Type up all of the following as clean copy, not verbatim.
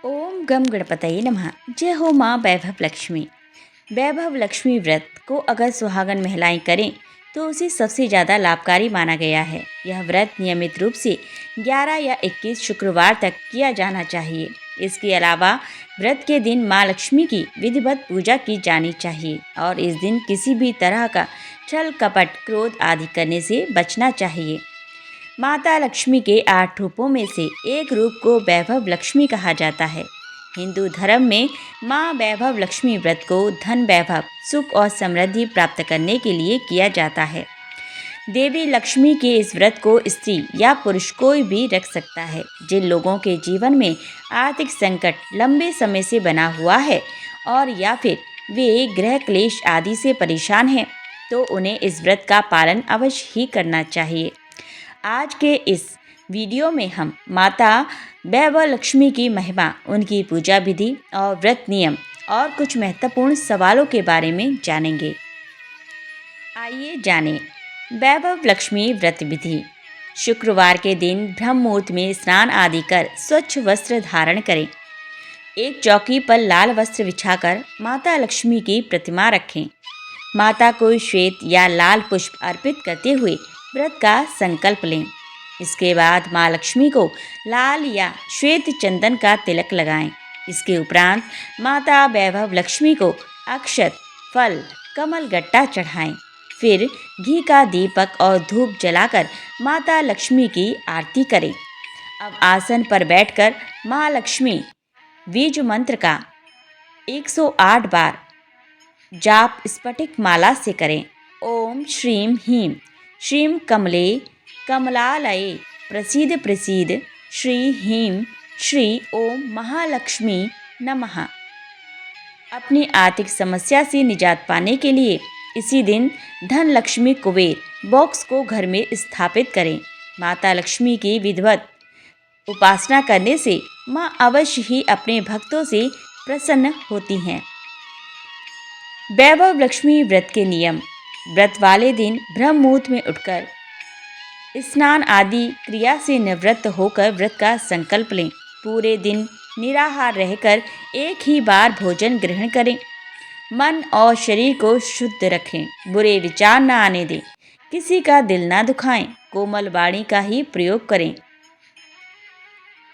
ओम गम गणपतये नमः। जय हो माँ वैभव लक्ष्मी। वैभव लक्ष्मी व्रत को अगर सुहागन महिलाएं करें तो उसे सबसे ज़्यादा लाभकारी माना गया है। यह व्रत नियमित रूप से 11 या 21 शुक्रवार तक किया जाना चाहिए। इसके अलावा व्रत के दिन माँ लक्ष्मी की विधिवत पूजा की जानी चाहिए और इस दिन किसी भी तरह का छल कपट क्रोध आदि करने से बचना चाहिए। माता लक्ष्मी के 8 रूपों में से एक रूप को वैभव लक्ष्मी कहा जाता है। हिंदू धर्म में माँ वैभव लक्ष्मी व्रत को धन वैभव सुख और समृद्धि प्राप्त करने के लिए किया जाता है। देवी लक्ष्मी के इस व्रत को स्त्री या पुरुष कोई भी रख सकता है। जिन लोगों के जीवन में आर्थिक संकट लंबे समय से बना हुआ है और या फिर वे गृह क्लेश आदि से परेशान हैं, तो उन्हें इस व्रत का पालन अवश्य ही करना चाहिए। आज के इस वीडियो में हम माता वैभव लक्ष्मी की महिमा, उनकी पूजा विधि और व्रत नियम और कुछ महत्वपूर्ण सवालों के बारे में जानेंगे। आइए जानें वैभव लक्ष्मी व्रत विधि। शुक्रवार के दिन ब्रह्म मुहूर्त में स्नान आदि कर स्वच्छ वस्त्र धारण करें। एक चौकी पर लाल वस्त्र बिछाकर माता लक्ष्मी की प्रतिमा रखें। माता को श्वेत या लाल पुष्प अर्पित करते हुए व्रत का संकल्प लें। इसके बाद माँ लक्ष्मी को लाल या श्वेत चंदन का तिलक लगाएं। इसके उपरांत माता वैभव लक्ष्मी को अक्षत, फल, कमल गट्टा चढ़ाएं। फिर घी का दीपक और धूप जलाकर माता लक्ष्मी की आरती करें। अब आसन पर बैठकर माँ लक्ष्मी बीज मंत्र का 108 बार जाप स्फटिक माला से करें। ओम श्रीम ह्रीं श्रीं कमले कमलालये प्रसीद प्रसीद श्री ह्रीं श्री ओम महालक्ष्मी नमः। अपनी आर्थिक समस्या से निजात पाने के लिए इसी दिन धन लक्ष्मी कुबेर बॉक्स को घर में स्थापित करें। माता लक्ष्मी की विधिवत उपासना करने से माँ अवश्य ही अपने भक्तों से प्रसन्न होती हैं। वैभव लक्ष्मी व्रत के नियम। व्रत वाले दिन ब्रह्म मुहूर्त में उठकर स्नान आदि क्रिया से निवृत्त होकर व्रत का संकल्प लें। पूरे दिन निराहार रहकर एक ही बार भोजन ग्रहण करें। मन और शरीर को शुद्ध रखें। बुरे विचार न आने दें। किसी का दिल न दुखाएं। कोमल वाणी का ही प्रयोग करें।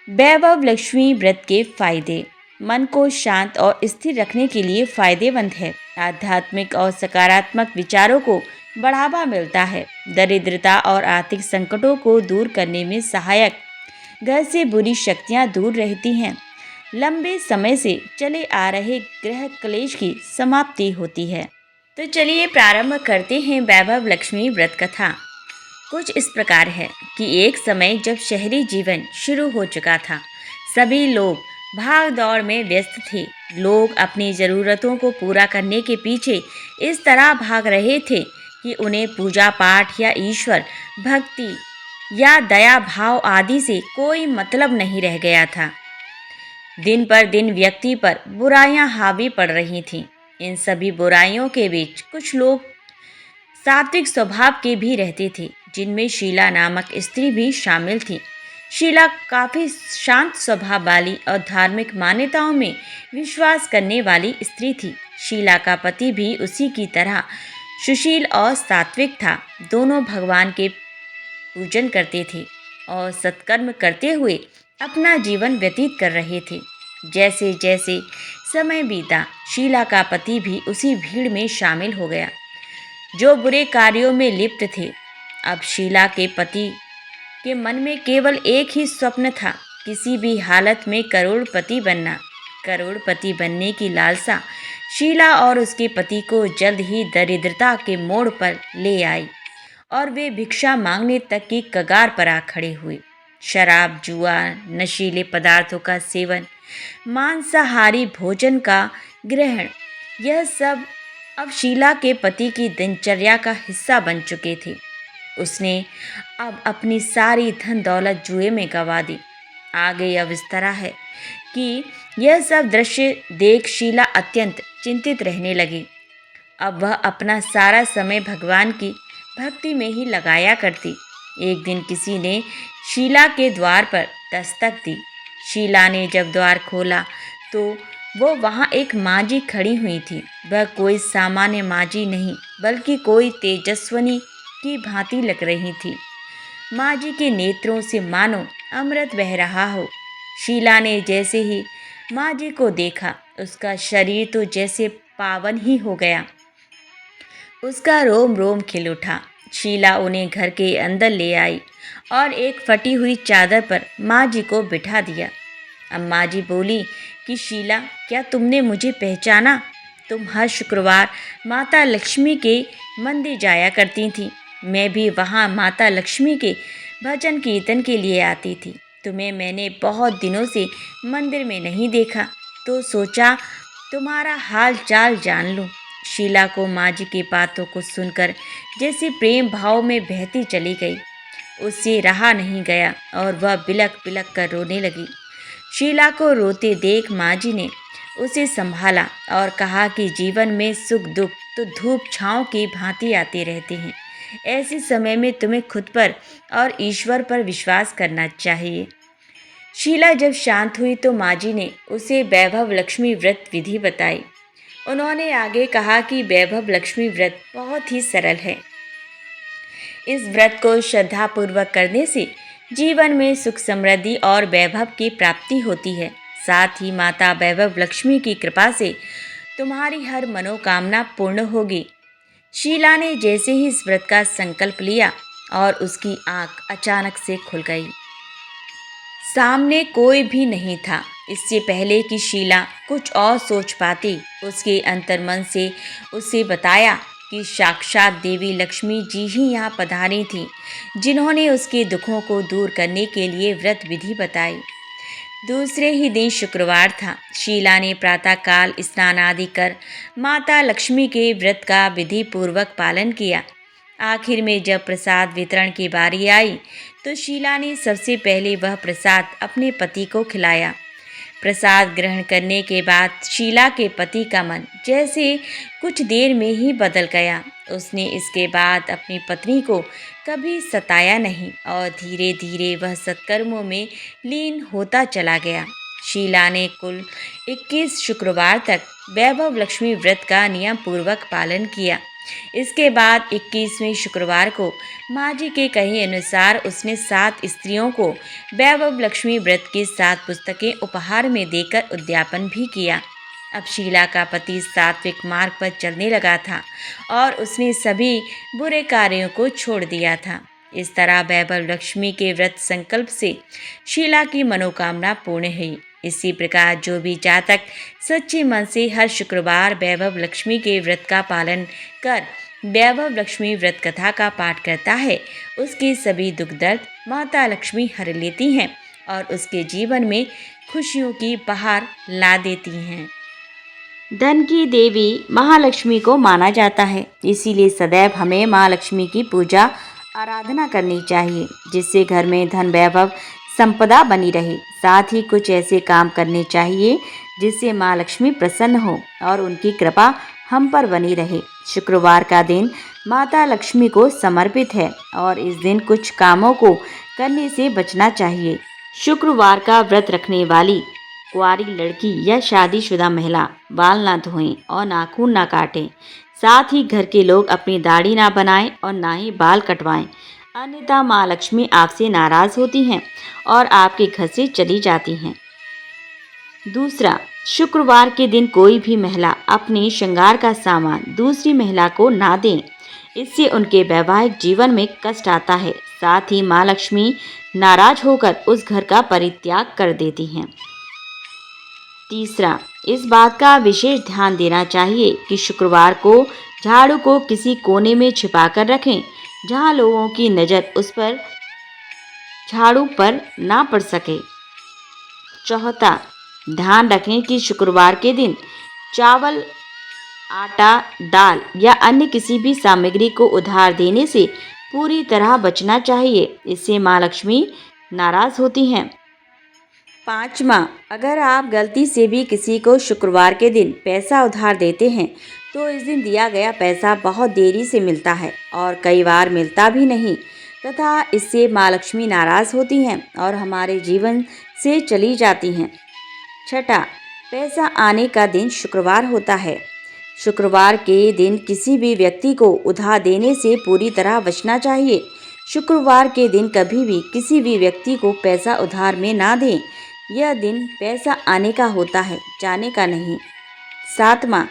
वैभव लक्ष्मी व्रत के फायदे। मन को शांत और स्थिर रखने के लिए फायदेमंद है। आध्यात्मिक और सकारात्मक विचारों को बढ़ावा मिलता है। दरिद्रता और आर्थिक संकटों को दूर करने में सहायक। घर से बुरी शक्तियां दूर रहती हैं। लंबे समय से चले आ रहे गृह क्लेश की समाप्ति होती है। तो चलिए प्रारंभ करते हैं वैभव लक्ष्मी व्रत कथा। कुछ इस प्रकार है कि एक समय जब शहरी जीवन शुरू हो चुका था, सभी लोग भाग दौड़ में व्यस्त थे। लोग अपनी ज़रूरतों को पूरा करने के पीछे इस तरह भाग रहे थे कि उन्हें पूजा पाठ या ईश्वर भक्ति या दया भाव आदि से कोई मतलब नहीं रह गया था। दिन पर दिन व्यक्ति पर बुराइयां हावी पड़ रही थीं। इन सभी बुराइयों के बीच कुछ लोग सात्विक स्वभाव के भी रहते थे, जिनमें शीला नामक स्त्री भी शामिल थी। शीला काफ़ी शांत स्वभाव वाली और धार्मिक मान्यताओं में विश्वास करने वाली स्त्री थी। शीला का पति भी उसी की तरह सुशील और सात्विक था। दोनों भगवान के पूजन करते थे और सत्कर्म करते हुए अपना जीवन व्यतीत कर रहे थे। जैसे जैसे समय बीता, शीला का पति भी उसी भीड़ में शामिल हो गया जो बुरे कार्यों में लिप्त थे। अब शीला के पति के मन में केवल एक ही स्वप्न था, किसी भी हालत में करोड़पति बनना। करोड़पति बनने की लालसा शीला और उसके पति को जल्द ही दरिद्रता के मोड़ पर ले आई और वे भिक्षा मांगने तक की कगार पर आ खड़े हुए। शराब, जुआ, नशीले पदार्थों का सेवन, मांसाहारी भोजन का ग्रहण, यह सब अब शीला के पति की दिनचर्या का हिस्सा बन चुके थे। उसने अब अपनी सारी धन दौलत जुए में गंवा दी। आगे अब इस तरह है कि यह सब दृश्य देख शीला अत्यंत चिंतित रहने लगी। अब वह अपना सारा समय भगवान की भक्ति में ही लगाया करती। एक दिन किसी ने शीला के द्वार पर दस्तक दी। शीला ने जब द्वार खोला तो वो वहाँ एक माँझी खड़ी हुई थी। वह कोई सामान्य माँझी नहीं बल्कि कोई तेजस्विनी की भांति लग रही थी। माँझी के नेत्रों से मानो अमृत बह रहा हो। शीला ने जैसे ही माँझी को देखा, उसका शरीर तो जैसे पावन ही हो गया। उसका रोम रोम खिल उठा। शीला उन्हें घर के अंदर ले आई और एक फटी हुई चादर पर माँझी को बिठा दिया। अब माँझी बोली कि शीला, क्या तुमने मुझे पहचाना? तुम हर शुक्रवार माता लक्ष्मी के मंदिर जाया करती थी। मैं भी वहाँ माता लक्ष्मी के भजन कीर्तन के लिए आती थी। तुम्हें मैंने बहुत दिनों से मंदिर में नहीं देखा, तो सोचा तुम्हारा हाल चाल जान लूं। शीला को माँझी की बातों को सुनकर जैसे प्रेम भाव में बहती चली गई। उससे रहा नहीं गया और वह बिलख बिलख कर रोने लगी। शीला को रोते देख माँझी ने उसे संभाला और कहा कि जीवन में सुख दुख तो धूप छाँव की भांति आते रहते हैं। ऐसे समय में तुम्हें खुद पर और ईश्वर पर विश्वास करना चाहिए। शीला जब शांत हुई तो माँझी ने उसे वैभव लक्ष्मी व्रत विधि बताई। उन्होंने आगे कहा कि वैभव लक्ष्मी व्रत बहुत ही सरल है। इस व्रत को श्रद्धापूर्वक करने से जीवन में सुख समृद्धि और वैभव की प्राप्ति होती है। साथ ही माता वैभव लक्ष्मी की कृपा से तुम्हारी हर मनोकामना पूर्ण होगी। शीला ने जैसे ही इस व्रत का संकल्प लिया और उसकी आंख अचानक से खुल गई। सामने कोई भी नहीं था। इससे पहले कि शीला कुछ और सोच पाती, उसके अंतर्मन से उसे बताया कि साक्षात देवी लक्ष्मी जी ही यहाँ पधारी थीं, जिन्होंने उसके दुखों को दूर करने के लिए व्रत विधि बताई। दूसरे ही दिन शुक्रवार था। शीला ने प्रातःकाल स्नान आदि कर माता लक्ष्मी के व्रत का विधि पूर्वक पालन किया। आखिर में जब प्रसाद वितरण की बारी आई तो शीला ने सबसे पहले वह प्रसाद अपने पति को खिलाया। प्रसाद ग्रहण करने के बाद शीला के पति का मन जैसे कुछ देर में ही बदल गया। उसने इसके बाद अपनी पत्नी को कभी सताया नहीं और धीरे धीरे वह सत्कर्मों में लीन होता चला गया। शीला ने कुल 21 शुक्रवार तक वैभव लक्ष्मी व्रत का नियम पूर्वक पालन किया। इसके बाद 21वें शुक्रवार को माँझी के कहे अनुसार उसने 7 स्त्रियों को वैभव लक्ष्मी व्रत की 7 पुस्तकें उपहार में देकर उद्यापन भी किया। अब शीला का पति सात्विक मार्ग पर चलने लगा था और उसने सभी बुरे कार्यों को छोड़ दिया था। इस तरह वैभव लक्ष्मी के व्रत संकल्प से शीला की मनोकामना पूर्ण हुई। इसी प्रकार जो भी जातक सच्चे मन से हर शुक्रवार वैभव लक्ष्मी के व्रत का पालन कर वैभव लक्ष्मी व्रत कथा का पाठ करता है, उसके सभी दुख दर्द माता लक्ष्मी हर लेती हैं और उसके जीवन में खुशियों की बहार ला देती हैं। धन की देवी महालक्ष्मी को माना जाता है, इसीलिए सदैव हमें माँ लक्ष्मी की पूजा आराधना करनी चाहिए, जिससे घर में धन वैभव संपदा बनी रहे। साथ ही कुछ ऐसे काम करने चाहिए जिससे माँ लक्ष्मी प्रसन्न हो और उनकी कृपा हम पर बनी रहे। शुक्रवार का दिन माता लक्ष्मी को समर्पित है और इस दिन कुछ कामों को करने से बचना चाहिए। शुक्रवार का व्रत रखने वाली कुंवारी लड़की या शादीशुदा महिला बाल ना धोएं और नाखून ना काटें। साथ ही घर के लोग अपनी दाढ़ी ना बनाएं और ना ही बाल कटवाएं, अन्यथा माँ लक्ष्मी आपसे नाराज होती हैं और आपके घर से चली जाती हैं। दूसरा, शुक्रवार के दिन कोई भी महिला अपने श्रृंगार का सामान दूसरी महिला को ना दें, इससे उनके वैवाहिक जीवन में कष्ट आता है। साथ ही माँ लक्ष्मी नाराज होकर उस घर का परित्याग कर देती हैं। तीसरा, इस बात का विशेष ध्यान देना चाहिए कि शुक्रवार को झाड़ू को किसी कोने में छिपाकर रखें, जहां लोगों की नज़र उस पर झाड़ू पर ना पड़ सके। चौथा, ध्यान रखें कि शुक्रवार के दिन चावल, आटा, दाल या अन्य किसी भी सामग्री को उधार देने से पूरी तरह बचना चाहिए, इससे माँ लक्ष्मी नाराज होती हैं। पाँचवा, अगर आप गलती से भी किसी को शुक्रवार के दिन पैसा उधार देते हैं तो इस दिन दिया गया पैसा बहुत देरी से मिलता है और कई बार मिलता भी नहीं, तथा इससे माँ लक्ष्मी नाराज होती हैं और हमारे जीवन से चली जाती हैं। छठा, पैसा आने का दिन शुक्रवार होता है। शुक्रवार के दिन किसी भी व्यक्ति को उधार देने से पूरी तरह बचना चाहिए। शुक्रवार के दिन कभी भी किसी भी व्यक्ति को पैसा उधार में ना दें। यह दिन पैसा आने का होता है, जाने का नहीं। सातवां,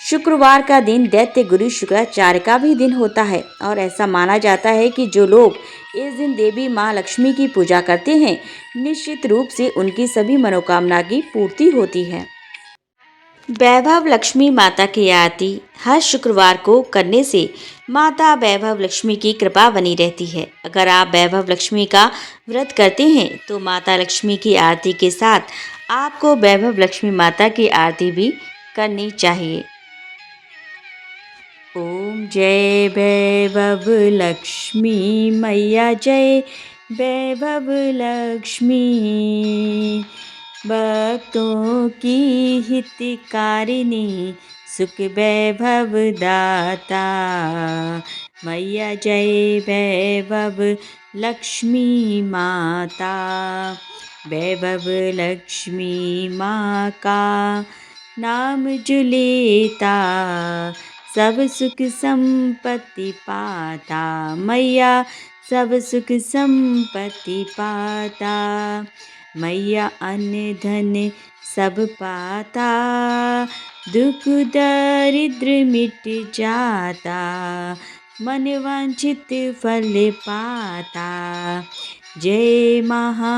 शुक्रवार का दिन दैत्य गुरु शुक्राचार्य का भी दिन होता है और ऐसा माना जाता है कि जो लोग इस दिन देवी माँ लक्ष्मी की पूजा करते हैं, निश्चित रूप से उनकी सभी मनोकामना की पूर्ति होती है। वैभव लक्ष्मी माता की आरती हर शुक्रवार को करने से माता वैभव लक्ष्मी की कृपा बनी रहती है। अगर आप वैभव लक्ष्मी का व्रत करते हैं तो माता लक्ष्मी की आरती के साथ आपको वैभव लक्ष्मी माता की आरती भी करनी चाहिए। ओम जय वैभव लक्ष्मी मैया, जय वैभव लक्ष्मी। भक्तों की हितकारिणी, सुख वैभव दाता मैया, जय वैभव लक्ष्मी माता। वैभव लक्ष्मी माँ का नाम जो लेता, सब सुख संपत्ति पाता मैया, सब सुख संपत्ति पाता मैया। अन्न धन सब पाता, दुख दरिद्र मिट जाता, मन वांछित फल पाता। जय महा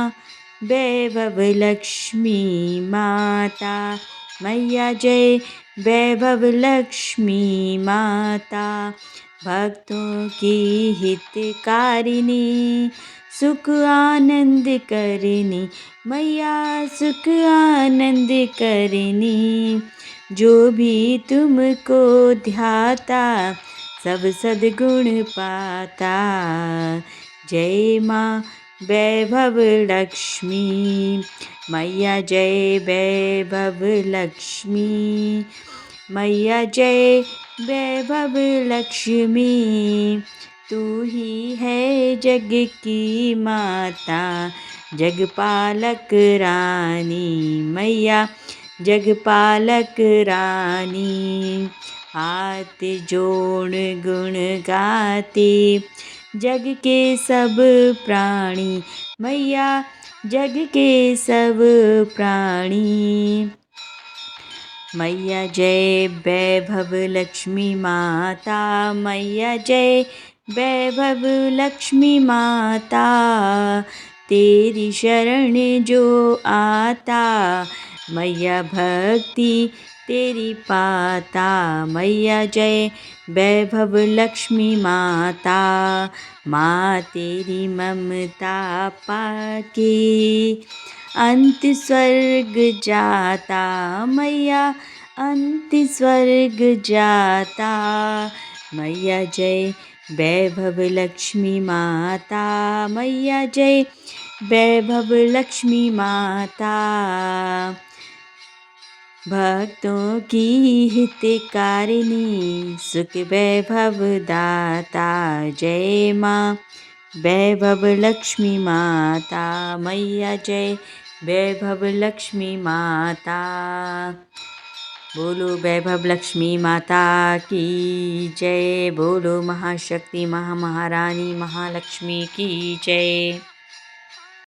वैभव लक्ष्मी माता मैया, जय वैभव लक्ष्मी माता। भक्तों की हितकारिणी, सुख आनंद करनी मैया, सुख आनंद करनी। जो भी तुमको ध्याता, सब सद्गुण पाता। जय माँ वैभव लक्ष्मी मैया, जय वैभव लक्ष्मी मैया, जय वैभव लक्ष्मी। तू ही है जग की माता, जगपालक रानी मैया, जगपालक रानी। हाथ जोड़ गुण गाते जग के सब प्राणी मैया, जग के सब प्राणी मैया। जय वैभव लक्ष्मी माता मैया, जय वैभव लक्ष्मी माता। तेरी शरण जो आता मैया, भक्ति तेरी पाता मैया। जय वैभव लक्ष्मी माता। माँ तेरी ममता पाके अंत स्वर्ग जाता मैया, अंत स्वर्ग जाता मैया। जय वैभव लक्ष्मी माता मैया, जय वैभव लक्ष्मी माता। भक्तों की हितकारिणी, सुख वैभव दाता। जय माँ वैभव लक्ष्मी माता मैया, जय वैभव लक्ष्मी माता। बोलो वैभव लक्ष्मी माता की जय। बोलो महाशक्ति महारानी महालक्ष्मी की जय।